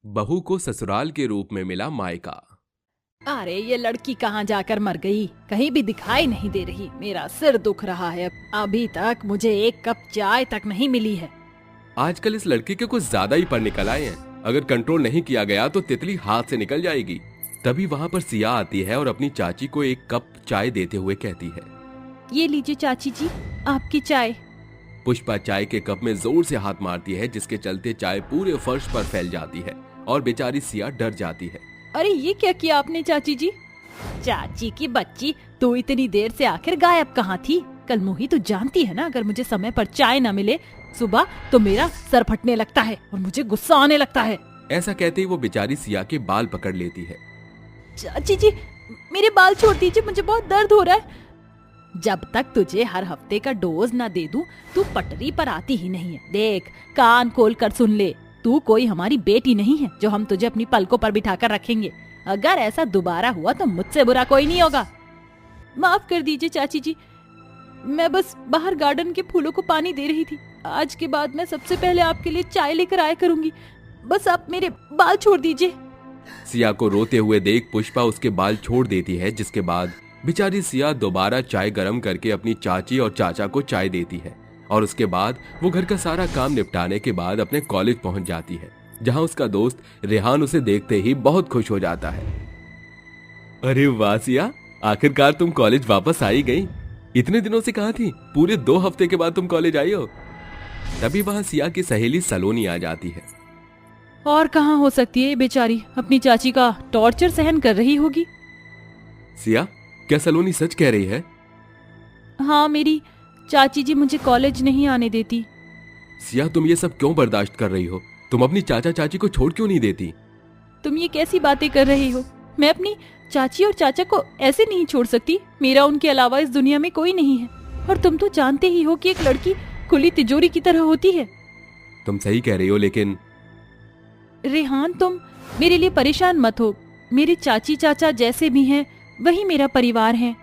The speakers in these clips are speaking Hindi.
बहू को ससुराल के रूप में मिला मायका। अरे ये लड़की कहाँ जाकर मर गई, कहीं भी दिखाई नहीं दे रही। मेरा सिर दुख रहा है, अभी तक मुझे एक कप चाय तक नहीं मिली है। आजकल इस लड़की के कुछ ज्यादा ही पर निकल आए हैं। अगर कंट्रोल नहीं किया गया तो तितली हाथ से निकल जाएगी। तभी वहाँ पर सिया आती है और अपनी चाची को एक कप चाय देते हुए कहती है, ये लीजिए चाची जी, आपकी चाय। पुष्पा चाय के कप में जोर से हाथ मारती है, जिसके चलते चाय पूरे फर्श पर फैल जाती है और बेचारी सिया डर जाती है। अरे ये क्या किया आपने चाची जी? चाची की बच्ची, तू इतनी देर से आखिर गायब कहाँ थी? कल मोही तो जानती है ना, अगर मुझे समय पर चाय न मिले सुबह तो मेरा सर फटने लगता है और मुझे गुस्सा आने लगता है। ऐसा कहते ही वो बेचारी सिया के बाल पकड़ लेती है। चाची जी मेरे बाल छोड़ दीजिए, मुझे बहुत दर्द हो रहा है। जब तक तुझे हर हफ्ते का डोज न दे दूं, तू पटरी पर आती ही नहीं है। देख, कान खोल कर सुन ले, तू कोई हमारी बेटी नहीं है जो हम तुझे अपनी पलकों पर बिठाकर रखेंगे। अगर ऐसा दोबारा हुआ तो मुझसे बुरा कोई नहीं होगा। माफ कर दीजिए चाची जी, मैं बस बाहर गार्डन के फूलों को पानी दे रही थी। आज के बाद मैं सबसे पहले आपके लिए चाय लेकर आया करूंगी। बस आप मेरे बाल छोड़ दीजिए। सिया को रोते हुए देख पुष्पा उसके बाल छोड़ देती है, जिसके बाद बेचारी सिया दोबारा चाय गरम करके अपनी चाची और चाचा को चाय देती है और उसके बाद वो घर का सारा काम निपटाने के बाद अपने कॉलेज पहुंच जाती है, जहां उसका दोस्त रेहान उसे देखते ही बहुत खुश हो जाता है। अरे वाह सिया, आखिरकार तुम कॉलेज वापस आई गई। इतने दिनों से कहाँ थी? पूरे 2 हफ्ते के बाद तुम कॉलेज आई हो। तभी वहां सिया की सहेली सलोनी आ जाती है। और कहाँ हो सकती है ये बेचारी, अपनी चाची का टॉर्चर सहन कर रही होगी। सिया, क्या सलोनी सच कह रही है? हाँ, मेरी चाची जी मुझे कॉलेज नहीं आने देती। सिया, तुम ये सब क्यों बर्दाश्त कर रही हो? तुम अपनी चाचा चाची को छोड़ क्यों नहीं देती? तुम ये कैसी बातें कर रही हो? मैं अपनी चाची और चाचा को ऐसे नहीं छोड़ सकती। मेरा उनके अलावा इस दुनिया में कोई नहीं है। और तुम तो जानते ही हो कि एक लड़की खुली तिजोरी की तरह होती है। तुम सही कह रही हो, लेकिन रेहान, तुम मेरे लिए परेशान मत हो। मेरे चाची चाचा जैसे भी हैं वही मेरा परिवार है।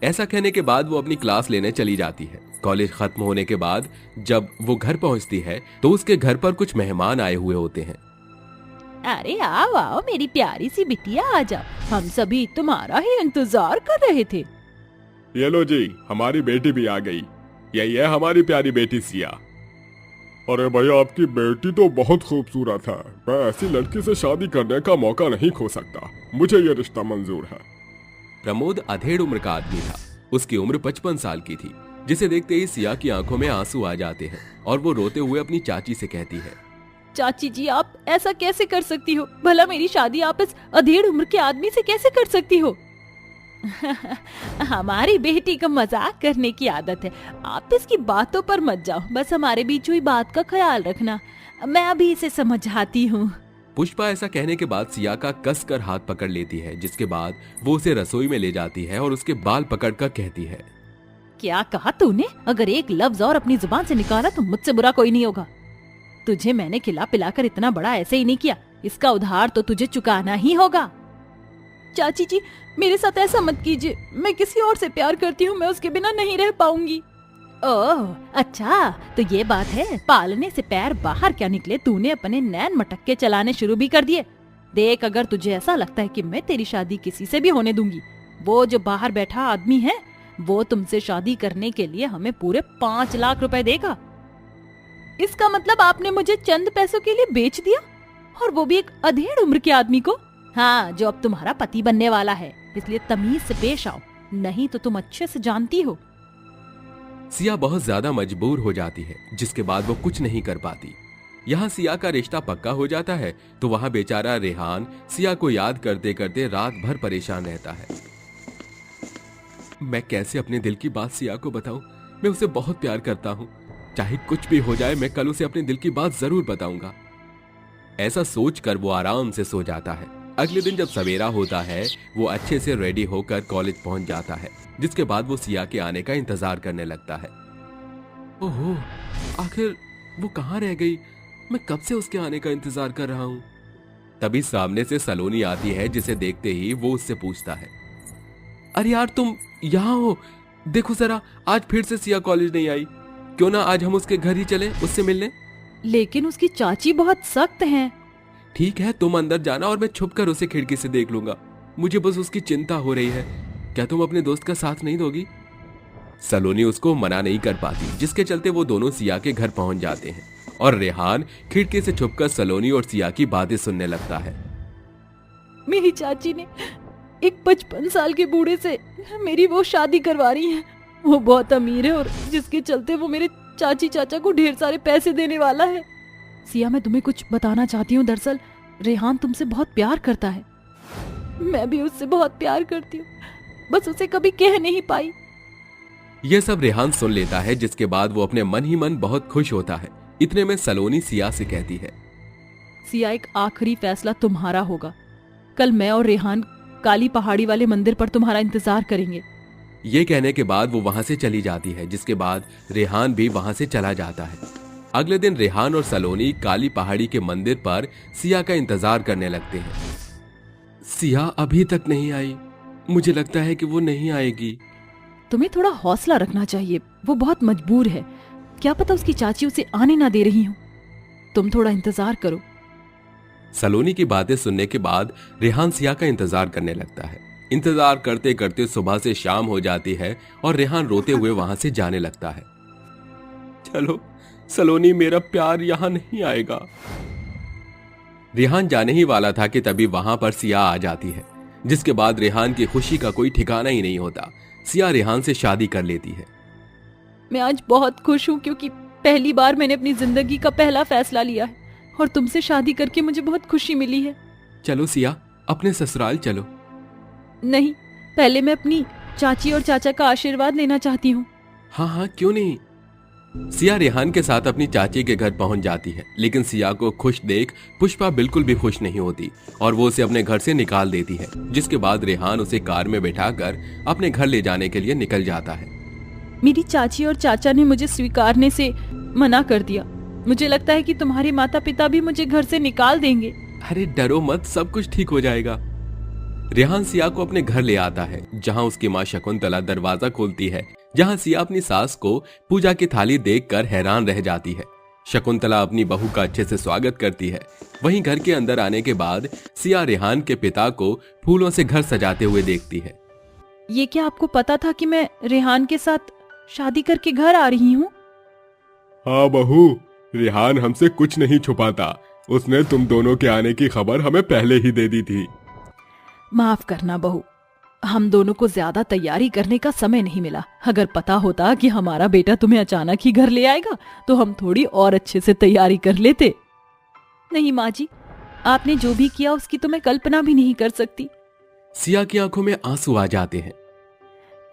ऐसा कहने के बाद वो अपनी क्लास लेने चली जाती है। कॉलेज खत्म होने के बाद जब वो घर पहुंचती है तो उसके घर पर कुछ मेहमान आए हुए होते हैं। अरे आओ आओ मेरी प्यारी सी बिटिया, आ जाओ, हम सभी तुम्हारा ही इंतजार कर रहे थे। ये लो जी, हमारी बेटी भी आ गई। यही है हमारी प्यारी बेटी सिया। अरे भैया, आपकी बेटी तो बहुत खूबसूरत है। मैं ऐसी लड़की से शादी करने का मौका नहीं खो सकता। मुझे ये रिश्ता मंजूर है। प्रमोद अधेड़ उम्र का आदमी था। उसकी उम्र 55 साल की थी, जिसे देखते ही सिया की आंखों में आंसू आ जाते हैं और वो रोते हुए अपनी चाची से कहती है, चाची जी आप ऐसा कैसे कर सकती हो? भला मेरी शादी आप इस अधेड़ उम्र के आदमी से कैसे कर सकती हो? हमारी बेटी को मजाक करने की आदत है, आप इसकी बातों पर मत जाओ। बस हमारे बीच हुई बात का ख्याल रखना, मैं अभी इसे समझाती हूँ। पुष्पा ऐसा कहने के बाद सिया का कसकर हाथ पकड़ लेती है, जिसके बाद वो उसे रसोई में ले जाती है और उसके बाल पकड़कर कहती है, क्या कहा तूने? अगर एक लफ्ज और अपनी जुबान से निकाला तो मुझसे बुरा कोई नहीं होगा। तुझे मैंने खिला पिलाकर इतना बड़ा ऐसे ही नहीं किया, इसका उधार तो तुझे चुकाना ही होगा। चाची जी मेरे साथ ऐसा मत कीजिए, मैं किसी और से प्यार करती हूँ, मैं उसके बिना नहीं रह पाऊंगी। ओह अच्छा, तो ये बात है। पालने से पैर बाहर क्या निकले, तूने अपने नैन मटक्के चलाने शुरू भी कर दिए। देख, अगर तुझे ऐसा लगता है कि मैं तेरी शादी किसी से भी होने दूंगी, वो जो बाहर बैठा आदमी है वो तुमसे शादी करने के लिए हमें पूरे 5 लाख रुपए देगा। इसका मतलब आपने मुझे चंद पैसों के लिए बेच दिया, और वो भी एक अधेड़ उम्र के आदमी को। हाँ, जो अब तुम्हारा पति बनने वाला है, इसलिए तमीज से पेश आओ, नहीं तो तुम अच्छे से जानती हो। सिया बहुत ज्यादा मजबूर हो जाती है, जिसके बाद वो कुछ नहीं कर पाती। यहाँ सिया का रिश्ता पक्का हो जाता है तो वहाँ बेचारा रेहान सिया को याद करते करते रात भर परेशान रहता है। मैं कैसे अपने दिल की बात सिया को बताऊं? मैं उसे बहुत प्यार करता हूँ। चाहे कुछ भी हो जाए, मैं कल उसे अपने दिल की बात जरूर बताऊंगा। ऐसा सोचकर वो आराम से सो जाता है। अगले दिन जब सवेरा होता है, वो अच्छे से रेडी होकर कॉलेज पहुंच जाता है, जिसके बाद वो सिया के आने का इंतजार करने लगता है। ओहो, आखिर वो कहाँ रह गई? मैं कब से उसके आने का इंतजार कर रहा हूँ। तभी सामने से सलोनी आती है, जिसे देखते ही वो उससे पूछता है, अरे यार, तुम यहाँ हो? देखो जरा, आज फिर से सिया कॉलेज नहीं आई। क्यों ना आज हम उसके घर ही चलें, उससे मिलने। लेकिन उसकी चाची बहुत सख्त हैं। ठीक है, तुम अंदर जाना और मैं छुपकर उसे खिड़की से देख लूंगा। मुझे बस उसकी चिंता हो रही है। क्या तुम अपने दोस्त का साथ नहीं दोगी? सलोनी उसको मना नहीं कर पाती, जिसके चलते वो दोनों सिया के घर पहुंच जाते हैं और रेहान खिड़की से छुपकर सलोनी और सिया की बातें सुनने लगता है। मेरी चाची ने एक 55 साल के बूढ़े से मेरी वो शादी करवा रही है। वो बहुत अमीर है और जिसके चलते वो मेरे चाची चाचा को ढेर सारे पैसे देने वाला है। सिया, मैं तुम्हें कुछ बताना चाहती हूँ। दरअसल रेहान तुमसे बहुत प्यार करता है। मैं भी उससे बहुत प्यार करती हूँ, बस उसे कभी कह नहीं पाई। यह सब रेहान सुन लेता है, जिसके बाद वो अपने मन ही मन बहुत खुश होता है। इतने में सलोनी सिया से कहती है, सिया, एक आखिरी फैसला तुम्हारा होगा। कल मैं और रेहान काली पहाड़ी वाले मंदिर पर तुम्हारा इंतजार करेंगे। ये कहने के बाद वो वहां से चली जाती है, जिसके बाद रेहान भी वहां से चला जाता है। अगले दिन रेहान और सलोनी काली पहाड़ी के मंदिर पर सिया का इंतजार करने लगते हैं। सिया अभी तक नहीं आई। मुझे लगता है कि वो नहीं आएगी। तुम्हें थोड़ा हौसला रखना चाहिए। वो बहुत मजबूर है। क्या पता उसकी चाची उसे आने ना दे रही हो। तुम थोड़ा इंतजार करो। सलोनी की बातें सुनने के बाद रेहान सिया का इंतजार करने लगता है। इंतजार करते करते सुबह से शाम हो जाती है और रेहान रोते हुए वहां से जाने लगता है। चलो सलोनी, मेरा प्यार यहां नहीं आएगा। रेहान जाने ही वाला था कि तभी वहां पर सिया आ जाती है, जिसके बाद रेहान की खुशी का कोई ठिकाना ही नहीं होता। सिया रेहान से शादी कर लेती है। मैं आज बहुत खुश हूँ क्योंकि पहली बार मैंने अपनी जिंदगी का पहला फैसला लिया है और तुमसे शादी करके मुझे बहुत खुशी मिली है। चलो सिया, अपने ससुराल चलो। नहीं, पहले मैं अपनी चाची और चाचा का आशीर्वाद लेना चाहती हूँ। हाँ हाँ, क्यों नहीं। सिया रेहान के साथ अपनी चाची के घर पहुंच जाती है, लेकिन सिया को खुश देख पुष्पा बिल्कुल भी खुश नहीं होती और वो उसे अपने घर से निकाल देती है, जिसके बाद रेहान उसे कार में बैठाकर अपने घर ले जाने के लिए निकल जाता है। मेरी चाची और चाचा ने मुझे स्वीकारने से मना कर दिया। मुझे लगता है कि तुम्हारे माता पिता भी मुझे घर से निकाल देंगे। अरे डरो मत, सब कुछ ठीक हो जाएगा। रेहान सिया को अपने घर ले आता है, जहां उसकी माँ शकुंतला दरवाजा खोलती है, जहां सिया अपनी सास को पूजा की थाली देखकर हैरान रह जाती है। शकुंतला अपनी बहू का अच्छे से स्वागत करती है। वहीं घर के अंदर आने के बाद सिया रेहान के पिता को फूलों से घर सजाते हुए देखती है। ये क्या आपको पता था कि मैं रेहान के साथ शादी करके घर आ रही हूँ? हाँ बहू, रेहान हमसे कुछ नहीं छुपाता। उसने तुम दोनों के आने की खबर हमें पहले ही दे दी थी। माफ करना बहू, हम दोनों को ज्यादा तैयारी करने का समय नहीं मिला। अगर पता होता कि हमारा बेटा तुम्हें अचानक ही घर ले आएगा तो हम थोड़ी और अच्छे से तैयारी कर लेते। नहीं माँ जी, आपने जो भी किया उसकी तो मैं कल्पना भी नहीं कर सकती। सिया की आंखों में आंसू आ जाते हैं।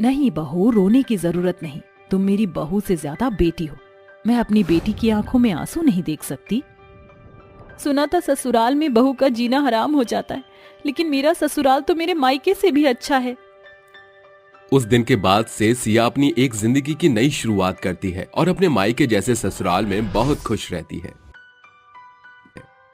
नहीं बहू, रोने की जरूरत नहीं। तुम मेरी बहू से ज्यादा बेटी हो। मैं अपनी बेटी की आंखों में आंसू नहीं देख सकती। सुना था ससुराल में बहू का जीना हराम हो जाता है, लेकिन मेरा ससुराल तो मेरे मायके से भी अच्छा है। उस दिन के बाद से सिया अपनी एक जिंदगी की नई शुरुआत करती है और अपने मायके जैसे ससुराल में बहुत खुश रहती है।